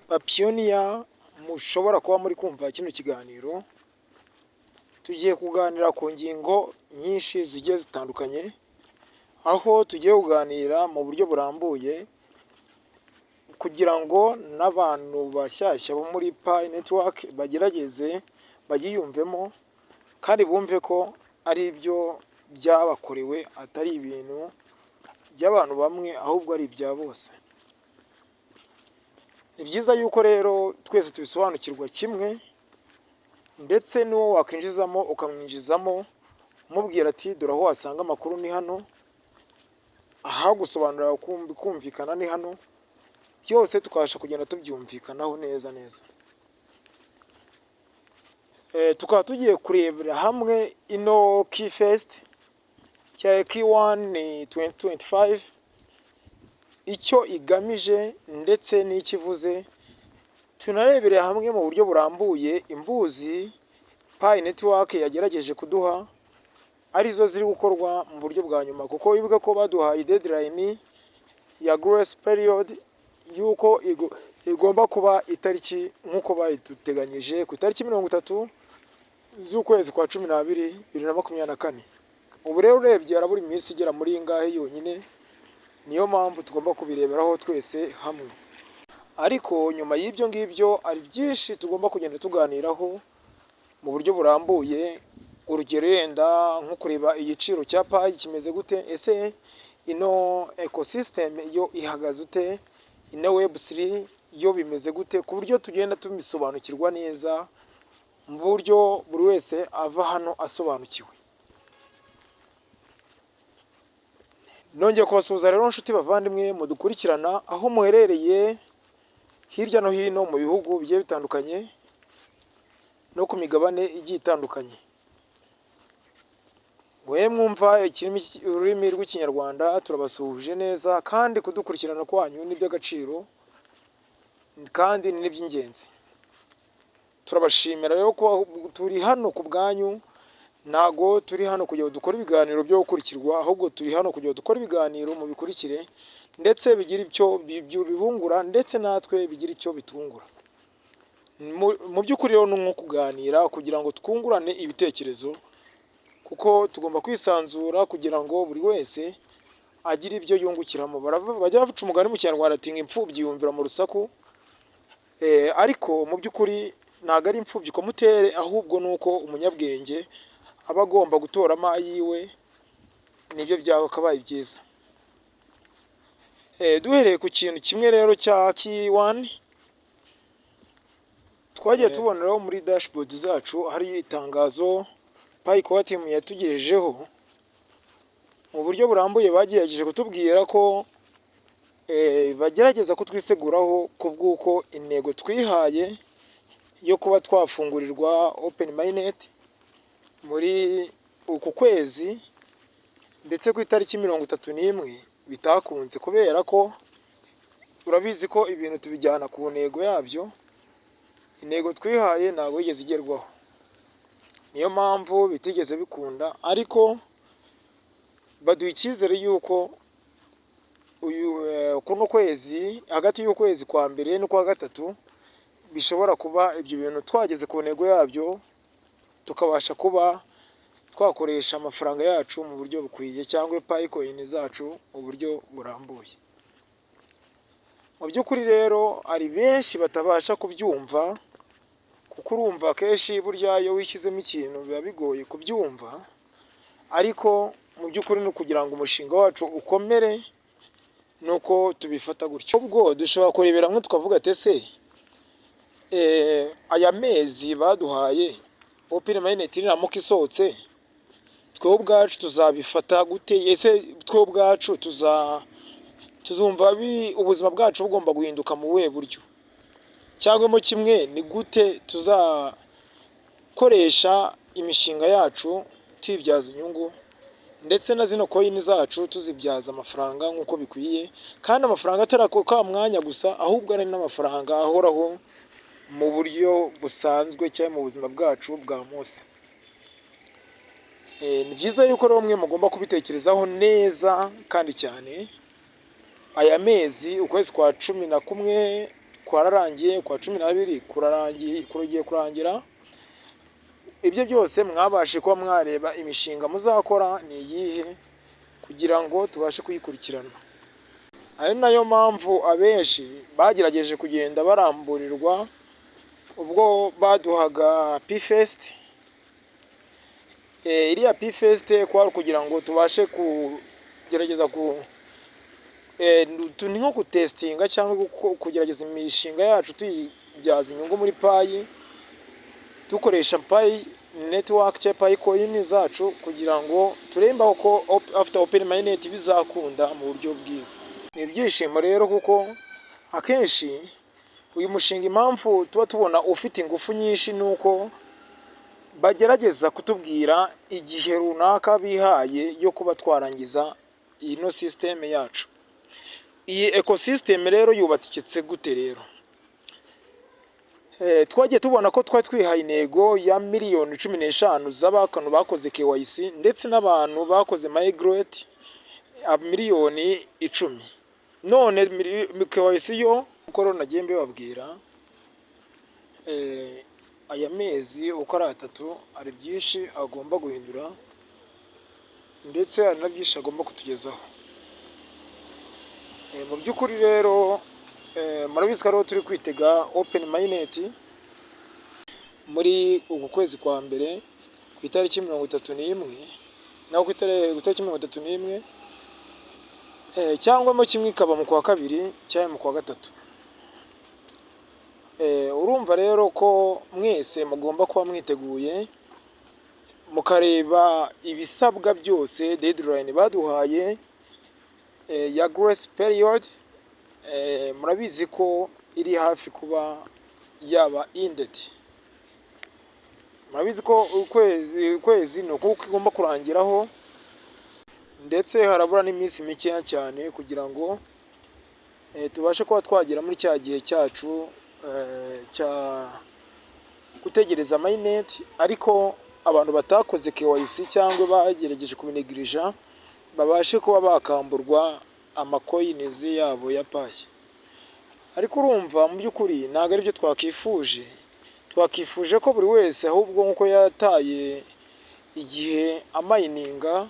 bapiyoniya mushobora kuba muri kumva kino kiganiro, tugiye kuganira ku ngingo nyinshi zigiye zitandukanye, aho tugiye kuganira mu buryo burambuye kugira ngo n'abantu bashyashya bo muri Pi Network bagerageze bayiyumvemo kandi bumve ko ari ibyo byabakorewe, atari ibintu by'abantu bamwe ahubwo ari ibya bose. Ni byiza yuko rero twese tubisobanukirwa kimwe, ndetse n'uwo wakwinjizamo ukamwinjizamo umubwira ati dore aho wasanga amakuru ni hano, aha gusobanurira kumvikana ni hano, byose tukabasha kugenda tubyumvikanaho neza neza. Tukaba tugiye kurebera hamwe ino Keyfest cya K1 2025 icyo igamije ndetse n'ikivuze. Tunarebere hamwe mu buryo burambuye imbuzi Pi Network yagerageje kuduha arizo ziri gukorwa mu buryo bwa nyuma, kuko wibuke ko baduhaye deadline ya grace period yuko igomba kuba itariki nk'uko bayiteganyije ku itariki 30 z'ukwezi kwa 12 2024. Ubu rero urebye arabura iminsi igera muri ingahe yonyine, niyo mpamvu tugomba kubireberaho twese hamwe. Ariko nyuma y'ibyo ngibyo ari byinshi tugomba kugenda tuganiraho mu buryo burambuye. Urugero yenda nko kureba igiciro cya Pi kimeze gute, ese ino ecosystem yo ihagaze ute, ino web3 yo bimeze gute, ku buryo tugenda tubisobanukirwa neza mu buryo buri wese ava hano asobanukiwe. Nongeye kubasuhuza rero nshuti bavandimwe mudukurikirana aho muherereye hirya no hino mu bihugu bigiye bitandukanye no ku migabane igiye itandukanye. Mwe mwumva ururimi rw'ikinyarwanda turabasuhuje neza, kandi kudukurikirana kwanyu ni iby'agaciro kandi ni iby'ingenzi. Turabashimira rero ko turi hano ku bwanyu, ntago turi hano kugira ngo dukore ibiganiro byo gukurikirwa, ahubwo turi hano kugira ngo dukore ibiganiro mu bikurikire ndetse bigira icyo bibungura, ndetse natwe bigira icyo bitungura. Mu by'ukuri rero ni nko kuganira kugira ngo twungurane ibitekerezo, kuko tugomba kwisanzura kugira ngo buri wese agire ibyo yungukiramo. Bajya bavuga umugani mu Kinyarwanda ati imfubyi yumvira mu rusaku, ariko mu by'ukuri ntago ari imfubyi ko mutere, ahubwo nuko umunyabwenge aba agomba gutoramo ayiwe, nibyo byakabaye byiza. Duhereye ku kintu kimwe rero cya K1, twagiye tuboneraho muri dashboard zacu hari itangazo Pi Core Team yatugejejeho mu buryo burambuye. Bagerageje kutubwira ko bagerageza kutwiseguraho ku bw'uko intego twihaye yo kuba twafungurirwa open mainnet muri uku kwezi ndetse ku itariki 31 bitakunze, kubera ko urabizi ko ibintu tubijyana ku ntego yabyo. Intego twihaye ntabwo yigeze igerwaho, niyo mpamvu bitigeze bikunda, ariko baduha icyizere yuko kuno kwezi, hagati y'ukwezi kwa mbere n'ukwa gatatu, bishobora kuba ibyo bintu twageze ku ntego yabyo, tukabasha kuba twakoresha amafaranga yacu mu buryo bukwiye, cyangwa Pi coin zacu mu buryo burambuye. Mu by'ukuri rero ari benshi batabasha kubyumva, kuko urumva kenshi burya iyo wishyizemo ikintu biba bigoye kubyumva, ariko mu by'ukuri ni ukugira ngo umushinga wacu ukomere, nuko tubifata gutyo. Ubwo dushobora kurebera hamwe tukavuga ati ese aya mezi baduhaye open mainnet niramuka isohotse, twe ubwacu tuzabifata gute? Ese twe ubwacu tuzumva ubuzima bwacu bugomba guhinduka mu buhe buryo, cyangwa mo kimwe ni gute tuzakoresha imishinga yacu tuyibyaza inyungu, ndetse na zino coin zacu tuzibyaza amafaranga nk'uko bikwiye, kandi amafaranga atari ka mwanya gusa, ahubwo ari n'amafaranga ahoraho mu buryo busanzwe cyangwa mu buzima bwacu bwa munsi. Ni byiza yuko rero mwe mugomba kubitekerezaho neza kandi cyane. Aya mezi ukwezi kwa 11 kwararangiye, kwa 12 kugiye kurangira. Ibyo byose mwabashe kuba mwareba imishinga muzakora ni iyihe kugira ngo tubashe kuyikurikirana. Ari nayo mpamvu abenshi bagerageje kugenda baramburirwa ubwo baduhaga P-Fest. Iriya P-Fest kwari kugira ngo tubashe kugerageza ni nko gutestinga cyangwa kugerageza imishinga yacu tuyibyaza inyungu muri payi, dukoresha payi network cyangwa payi coin zacu kugira ngo turemba ko after open mainnet bizakunda mu buryo bwiza. Ni ibyishimo rero kuko akenshi uyu mushinga impamvu tuba tubona ufite ingufu nyinshi nuko bagerageza kutubwira igihe runaka bihaye yo kuba twarangiza ino system yacu. Iyi ecosystem rero yubatse gute rero? Twagiye tubona ko twari twihaye intego ya miliyoni 15 z'abantu bakoze KYC ndetse n'abantu bakoze migrate miliyoni 10. None KYC yo uko nagiye mbibabwira aya mezi uko ari 3 ari byinshi agomba guhindura ndetse hari na byinshi agomba kutugezaho. Mu by'ukuri rero murabizi ko turi kwitega open mainnet muri uku kwezi kwa mbere ku itariki 31 naho ku itariki 31 cyangwa mu kimwe ikaba mu kwa kabiri cyangwa mu kwa gatatu. Urumva rero ko mwese mugomba kuba mwiteguye mukareba ibisabwa byose, deadline baduhaye ya grace period murabizi ko iri hafi kuba yaba ended. Murabizi ko ukwezi no kuko igomba kurangiraho ndetse harabura n'iminsi mikeya cyane kugira ngo tubashe kuba twagera muri cya gihe cyacu cya gutegereza mainnet. Ariko abantu batakoze KYC cyangwa bagerageje kubinegirija babashe kuba bakamburwa amacoins yabo ya payi. Ariko urumva mu by'ukuri ntago ari byo twakifuje ko buri wese ahubwo nkuko yataye igihe amayininga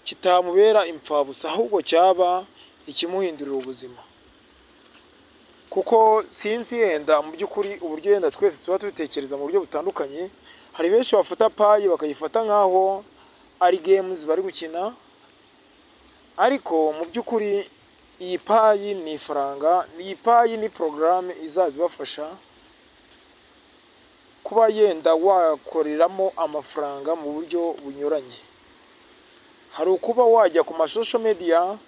kitamubera impfabusa, ahubwo cyaba ikimuhindurira ubuzima. Kuko sinzi yenda mu by'ukuri uburyo yenda twese tuba tubitekereza mu buryo butandukanye. Hari benshi bafata payi bakayifata nkaho ari games bari gukina, ariko mu by'ukuri iyi payi ni ifaranga, iyi payi ni programme izazibafasha kuba yenda wakoreramo amafaranga mu buryo bunyuranye. Hari ukuba wajya ku social media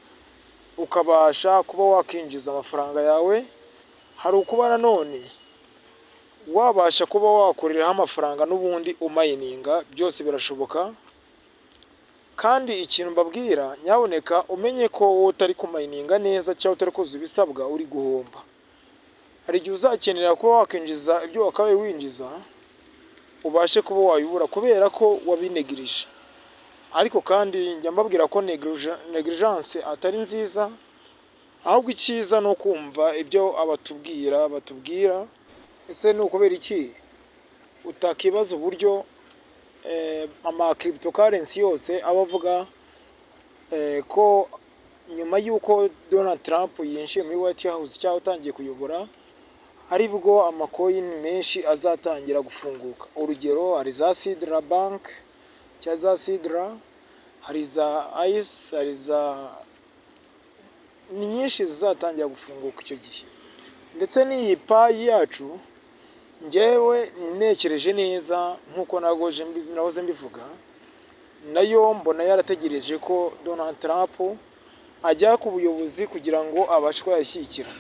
ukabasha kuba wakinjiza amafaranga yawe, hari ukuba nanone wabasha kuba wakoreraho amafaranga n'ubundi umayininga, byose birashoboka. Kandi ikintu mbabwira nyaboneka umenye ko wowe utari kumayininga neza cyangwa utari kuzuza ibisabwa uri guhomba. Hari igihe uzakenera kuba wakinjiza ibyo wakabaye winjiza ubashe kuba wayibura kubera ko wabinegirije. Ariko kandi njya mbabwira ko negligence atari nziza, ahubwo icyiza no kumva ibyo batubwira. Ese ni ukubera iki utakibaza uburyo ama cryptocurrency yose abavuga ko nyuma y'uko Donald Trump yinjiye muri White House cyangwa utangiye kuyobora aribwo amacoin menshi azatangira gufunguka. Urugero hari za Sidra Bank cyangwa za Sidra, hari za ICE, hari za ni nyinshi zizatangira gufunguka icyo gihe. Ndetse n'iyi payi yacu njyewe nekereje neza nkuko nahoze mbivuga, nayo mbona yarategereje ko Donald Trump ajya ku buyobozi kugira ngo abashe kuyashyikira.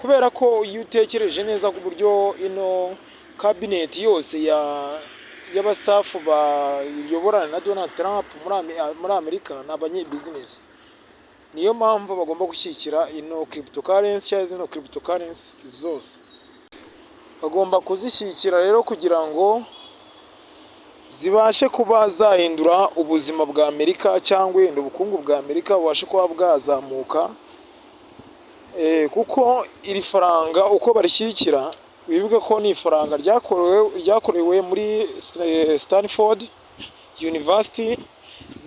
Kubera ko iyo utekereje neza ku buryo ino cabinet yose y'abastaff bayoborana na Donald Trump muri Amerika n'abanye business, niyo mpamvu bagomba gushyikira ino cryptocurrency cyangwa zino cryptocurrency zose. Bagomba kuzishyikira rero kugira ngo zibashe kuba zahindura ubuzima bwa Amerika cyangwa ubukungu bwa Amerika bubashe kuba bwazamuka. kuko iri faranga uko barishyigikira wibuke ko ni ifaranga ryakorewe muri Stanford University,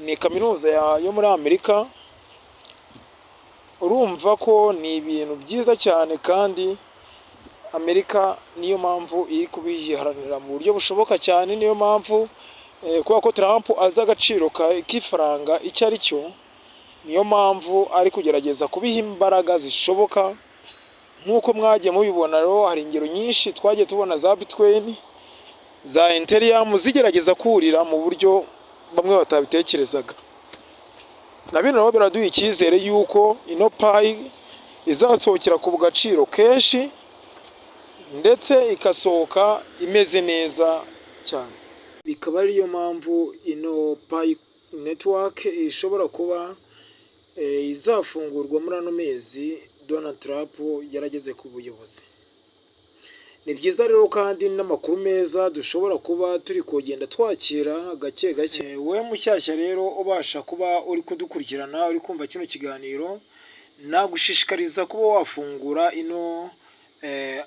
ni kaminuza yo muri Amerika. Urumva ko ni ibintu byiza cyane kandi Amerika niyo mpamvu iri kubiharanira mu buryo bushoboka cyane. Niyo mpamvu kubera ko Trump azi agaciro k'ifaranga icyo ari cyo, niyo mpamvu ari kugerageza kubiha imbaraga zishoboka. Nk'uko mwagiye mubibona rero, hari ingero nyinshi twagiye tubona za Bitcoin, za Ethereum zigerageza kurira mu buryo bamwe batabitekerezaga. Na bino rero biraduha icyizere yuko ino Pi izasohokera ku gaciro kenshi ndetse ikasohoka imeze neza cyane. Bikaba ariyo mpamvu ino Pi network ishobora kuba izafungurwa muri ano mezi Donald Trump yarageze ku buyobozi. Ni byiza rero kandi n'amakuru meza dushobora kuba turi kugenda twakira gake gake. Wowe mushyashya rero ubasha kuba uri kudukurikirana, uri kumva kino kiganiro, nagushishikariza kuba wafungura ino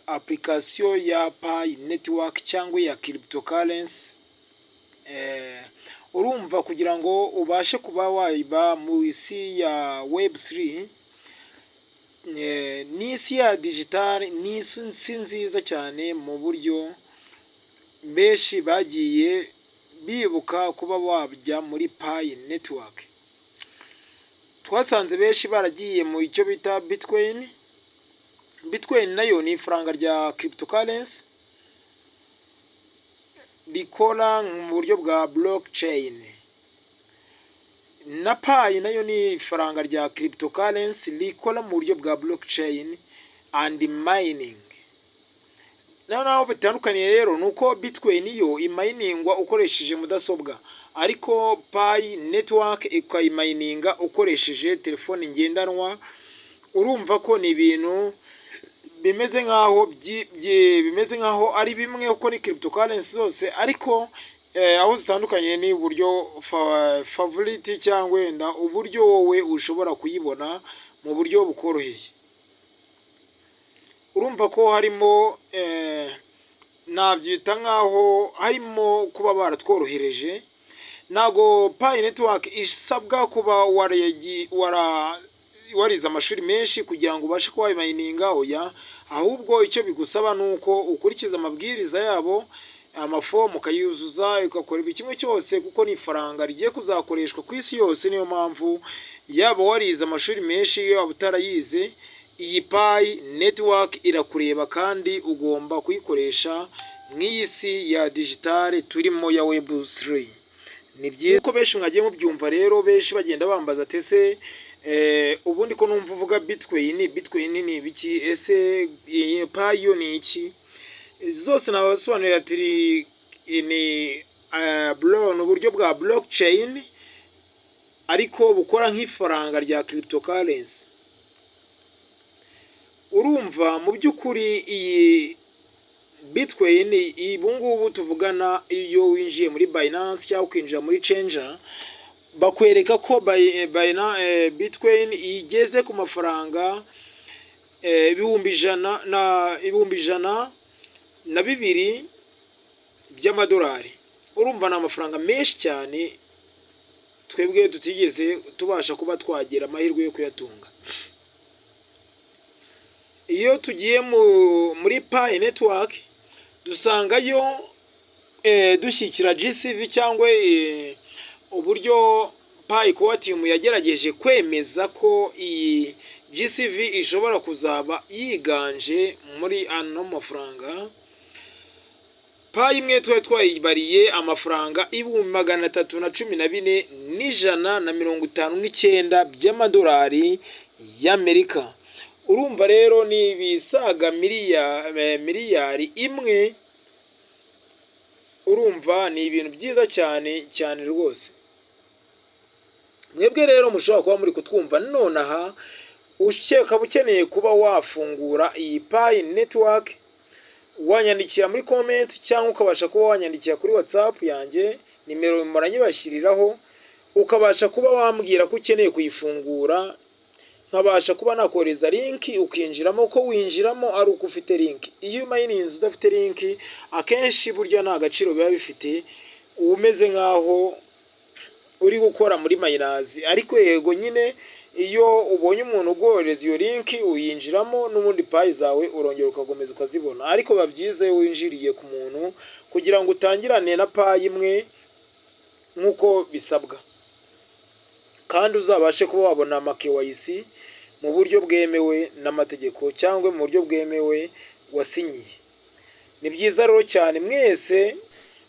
application ya Pi network cyangwa ya cryptocurrency. Urumva kugira ngo ubashe kuba wayiba mu isi ya Web3, n'isi ya digital, ni isi nziza cyane mu buryo benshi bagiye bibuka kuba wajya muri Pi network. Twasanze benshi baragiye mu icyo bita Bitcoin. Bitcoin nayo ni ifaranga rya cryptocurrency rikora mu buryo bwa blockchain. Na Pi nayo ni ifaranga rya cryptocurrency rikora mu buryo bwa blockchain and mining. Naho bitandukaniye rero nuko Bitcoin yo iminingwa ukoresheje mudasobwa, ariko Pi network ikayimayininga ukoresheje telefone ngendanwa. Urumva ko ni ibintu bimeze nkaho ari bimwe uko ni cryptocurrency zose, ariko aho zitandukanye ni uburyo favorite cyangwa wenda uburyo wowe ushobora kuyibona mu buryo bukoroheye. Urumva ko harimo nabyita nkaho harimo kuba baratworohereje. Nago Pi network isabwa kuba warize amashuri menshi kugira ngo ubashe kuba wayimayininga, oya, ahubwo icyo bigusaba nuko ukurikiza amabwiriza yabo, amafomu ukayuzuza, ukakora buri kimwe cyose, kuko ni ifaranga rigiye kuzakoreshwa ku isi yose. Niyo mpamvu yaba warize amashuri menshi yaba utarayize, iyi Pi network irakureba kandi ugomba kuyikoresha nk'iyi si ya digital turimo ya Web3. Ni byiza ko benshi mwagiye mubyumva rero, benshi bagenda bambaza tese ubundi ko numva uvuga Bitcoin ni ibiki, ese Pi yo ni iki? Zose nabasobanurira ati ni uburyo bwa blockchain ariko bukora nk'ifaranga rya cryptocurrency. Urumva mu by'ukuri iyi Bitcoin ibungubu tuvugana, iyo winjiye muri Binance cyangwa ukinjira muri Changer, bakwereka ko Bitcoin igeze ku mafaranga ibihumbi ijana na bibiri by'amadolari. Urumva ni amafaranga menshi cyane twebwe tutigeze tubasha kuba twagira amahirwe yo kuyatunga. Iyo tugiye muri Pi network dusangayo dushyikira GCV cyangwa uburyo Pi Quantum yagerageje kwemeza ko iyi GCV ishobora kuzaba yiganje muri ano mafaranga. Pi imwe twayibariye amafaranga 314,159 by'amadolari y'Amerika. Urumva rero ni bisaga miliyari imwe. Urumva ni ibintu byiza cyane cyane rwose. Mwebwe rero mushobora kuba muri kutwumva nonaha, ukaba ukeneye kuba wafungura iyi Pi network, wanyandikira muri comment cyangwa ukabasha kuba wanyandikira kuri WhatsApp yanjye, nimero muranyibashyiriraho, ukabasha kuba wambwira ko ukeneye kuyifungura nkabasha kuba nakohereza linki ukinjiramo, ko winjiramo ari uko ufite linki. Iyo umayininze udafite linki akenshi burya nta gaciro biba bifite, uba umeze nk'aho uri gukora muri mayinazi. Ariko yego nyine iyo ubonye umuntu ugohereza iyo linki uyinjiramo, n'ubundi payi zawe urongera ukakomeza ukazibona. Ariko biba byiza iyo winjiriye ku muntu kugira ngo utangirane na payi imwe nk'uko bisabwa, kandi uzabashe kuba wabona ama KYC mu buryo bwemewe n'amategeko cyangwa mu buryo bwemewe wasinyiye. Ni byiza rero cyane mwese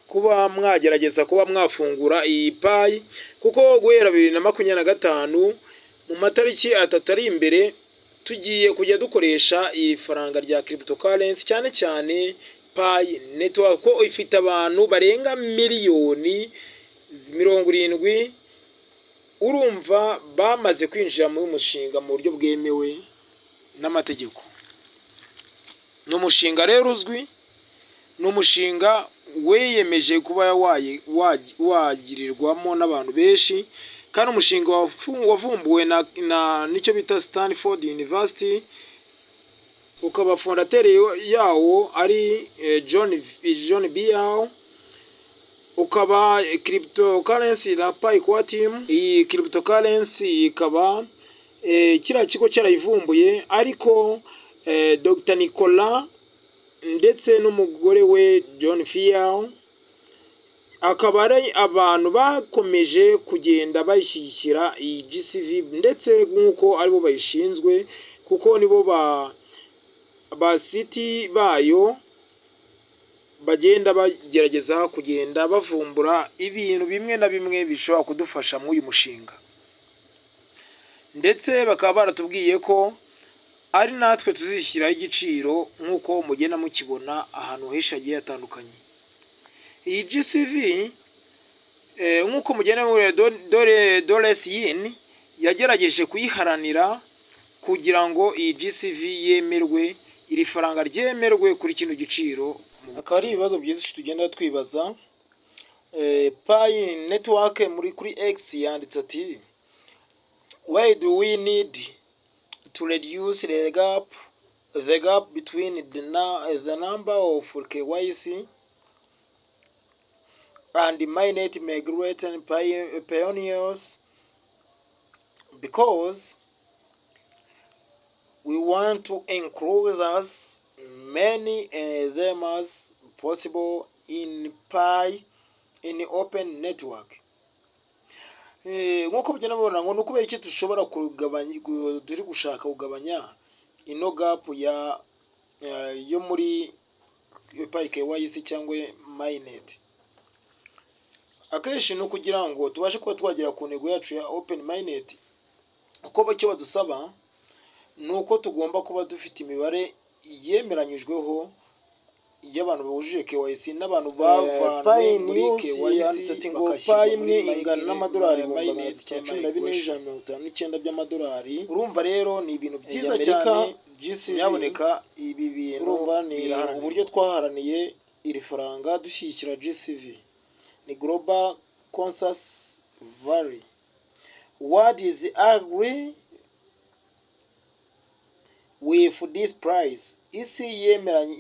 kuba mwagerageza kuba mwafungura iyi payi, kuko guhera 2025 mu matariki 3 ari imbere tugiye kujya dukoresha iri faranga rya cryptocurrency, cyane cyane payi network, ko ifite abantu barenga miliyoni 70. Urumva bamaze kwinjira muri mushinga mu buryo bwemewe n'amategeko. Ni umushinga rero uzwi, ni umushinga wiyemeje kuba wagirirwamo n'abantu benshi, kandi umushinga wavumbuwe n'icyo bita Stanford University, ukaba fondateri yawo ari John Biao, ukaba cryptocurrency na Pi Core Team. Iyi cryptocurrency ikaba kiriya kigo cyarayivumbuye, ariko Dr. Nicolas ndetse n'umugore we John Fiao akaba ari abantu bakomeje kugenda bayishyigikira iyi GCV, ndetse nk'uko aribo bayishinzwe, kuko nibo ba city bayo bagenda bagerageza kugenda bavumbura ibintu bimwe na bimwe bishobora kudufasha muri uyu mushinga. Ndetse bakaba baratubwiye ko ari natwe tuzishyiraho igiciro nk'uko mugenda mukibona ahantu henshi hagiye hatandukanye. Iyi GCV nk'uko mugenda muri Doris Yin yagerageje kuyiharanira kugira ngo iyi GCV yemerwe, iri faranga ryemerwe kuri kino giciro. Akaba ari ibibazo byinshi tugenda twibaza. Pi network kuri X yanditse ati, why do we need to reduce the gap between the number of KYC and mainnet migrating pioneers? Because we want to include as many them as possible in Pi in open network. Nk'uko mugenda mubona ngo nukubera iki dushobora kugabanya, turi gushaka kugabanya ino gap yo muri Pi KYC cyangwa mainnet. Akenshi no kugira ngo tubashe kuba twagera ku ntego yacu ya open mainnet, uko bacyo badusaba nuko tugomba kuba dufite imibare yemeranyijweho y'abantu bujuje KYC n'abantu bavanye muri KYC. Ngo Pi imwe ingana n'amadolari $14,159 by'amadolari. Urumva rero ni ibintu byiza cyane. Nyaboneka ibi bintu urumva ni uburyo twaharaniye iri faranga dushyigikira GCV. Ni Global Consensus Valley. What is agree with this price? Isi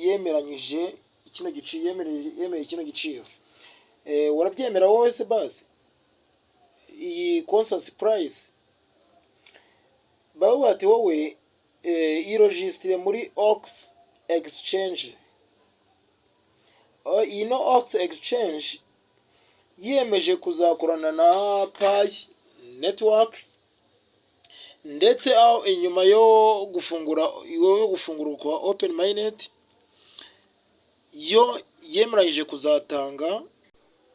yemeranyije kino giciro, yemereye kino giciro. Warabyemera wowe se basi? Iyi consensus price bavuga ati wowe iregistre muri OX exchange. Ino OX exchange yemeje kuzakorana na Pi network, ndetse aho inyuma yo gufungura kwa open mainnet yo yemeranyije kuzatanga,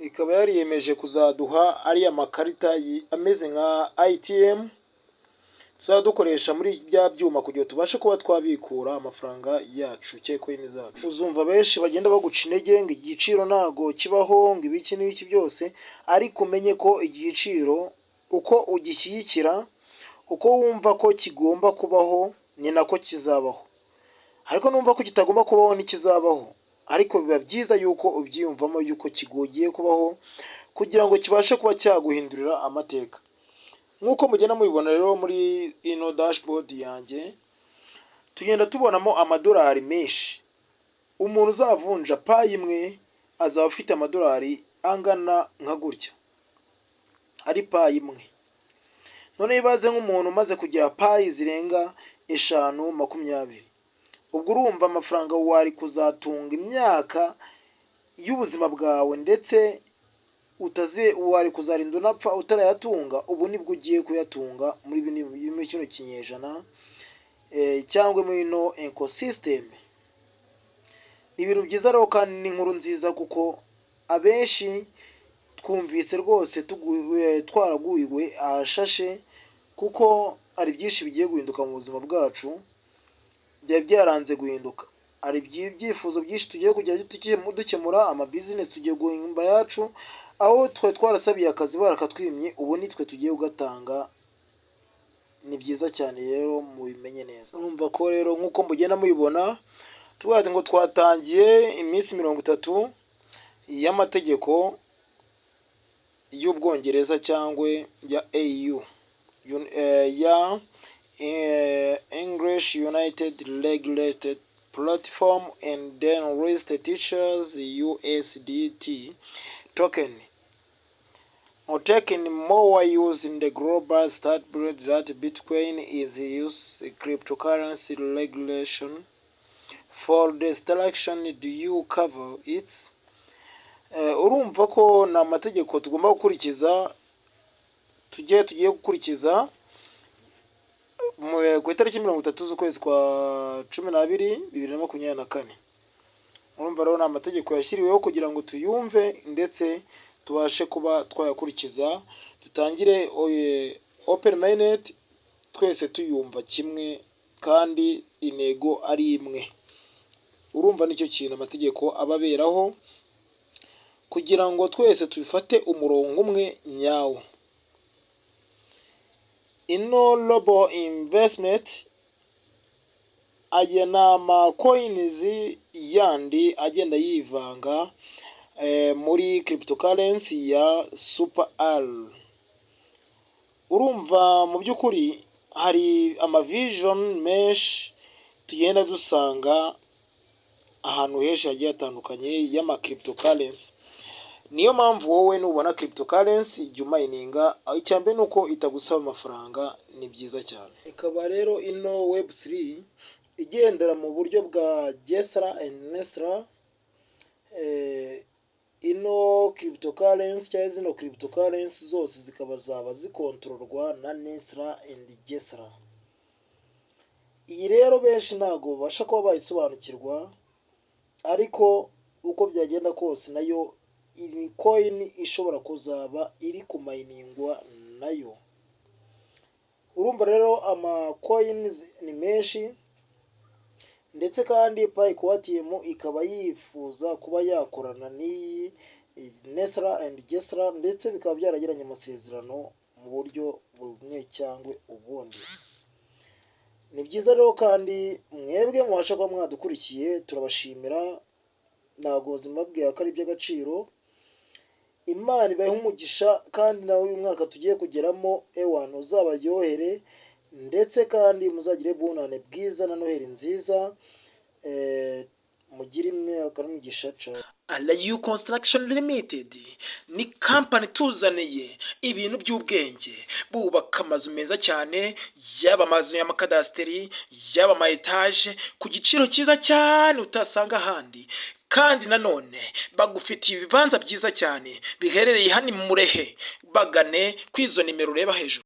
ikaba yariyemeje kuzaduha ari amakarita ameze nka ATM tuzadukoresha muri bya byuma kugira tubashe kuba twabikura amafaranga yacu coin zacu. Uzumva benshi bagenda baguca intege ngo igiciro ntago kibaho, ngo ibiki n'ibiki byose, ariko umenye ko igiciro uko ugishyigikira, uko wumva ko kigomba kubaho, ni nako kizabaho. Ariko numva ko kitagomba kubaho n'ikizabaho, ariko biba byiza yuko ubyiyumvamo yuko kigogiye kubaho kugira ngo kibashe kuba cyaguhindurira amateka. nk'uko mugenda mubibona rero muri ino dashboard yanjye, tugenda tubonamo amadolari menshi. Umuntu uzavunja payi imwe azaba afite amadolari angana nka gutya, ari payi imwe. None ibaze nk'umuntu umaze kugira payi zirenga 5, 20, ubwo urumva amafaranga wari kuzatunga imyaka y'ubuzima bwawe, ndetse wari kuzarinda unapfa utarayatunga. Ubu nibwo ugiye kuyatunga muri kino kinyejana, cyangwa muri ino ecosystem. Ni ibintu byiza rero kandi ni inkuru nziza, kuko abenshi twumvise rwose twaraguyiwe ahashashe, kuko hari byinshi bigiye guhinduka mu buzima bwacu, byari byaranze guhinduka. Hari ibyifuzo byinshi tugiye kujya dukemura, amabizinesi tugiye guhimba yacu, aho twari twarasabiye akazi barakatwimye, ubu nitwe tugiye kugatanga. Ni byiza cyane rero mubimenye neza. Urumva ko rero nk'uko mugenda mubibona, tuvuga ngo twatangiye iminsi 30 y'amategeko y'Ubwongereza cyangwa ya EU, ya English United Regulated Platform and then Registered Teachers USDT token, or taking more use in the global standard that Bitcoin is used cryptocurrency regulation. For the selection, do you cover it? Urumva ko ni amategeko tugomba gukurikiza, tugiye gukurikiza ku itariki 30 z'ukwezi kwa 12 2024. Urumva rero ni amategeko yashyiriweho kugira ngo tuyumve ndetse tubashe kuba twayakurikiza, dutangire open minded, twese tuyumva kimwe kandi intego ari imwe. Urumva nicyo kintu amategeko ababeraho, kugira ngo twese tubifate umurongo umwe nyawo. Ino global investment, aya ni amacoins yandi agenda yivanga muri cryptocurrency ya Super R. Urumva mu by'ukuri hari amavision menshi tugenda dusanga ahantu henshi hagiye hatandukanye y'ama cryptocurrency. Niyo mpamvu wowe nubona cryptocurrency jya umayininga, icyambere nuko itagusaba amafaranga, ni byiza cyane. Ikaba rero ino web3 igendera mu buryo bwa Gesra and Nesra. Ino cryptocurrency cyangwa zino cryptocurrency zose zikaba zaba zikontororwa na Nesra and Gesra. Iyi rero benshi ntago basha kuba bayisobanukirwa, ariko uko byagenda kose nayo iyi coin ishobora kuzaba iri kumayiningwa nayo. Urumva rero ama coins ni menshi, ndetse kandi PayQuantum ikaba yifuza kuba yakorana n'iyi Nesra and Gesra, ndetse bikaba byaragiranye amasezerano mu buryo bumwe cyangwa ubundi. Ni byiza rero kandi mwebwe mubasha kuba mwadukurikiye, turabashimira. Ntabwo ubuzima bwe akari iby'agaciro. Imana ibahe umugisha, kandi nawe uyu mwaka tugiye kugeramo ewana uzabaryohere, ndetse kandi muzagire bunane bwiza na Noheli nziza. Mugire imyaka n'umugisha cyane. Alayu Construction Limited ni company tuzaniye ibintu by'ubwenge, bubaka amazu meza cyane, yaba amazu y'amakadasteri, yaba ama etage ku giciro cyiza cyane utasanga ahandi. Kandi nanone bagufitiye ibibanza byiza cyane biherereye hano mu Murehe. Bagane kwizo nimero ureba hejuru.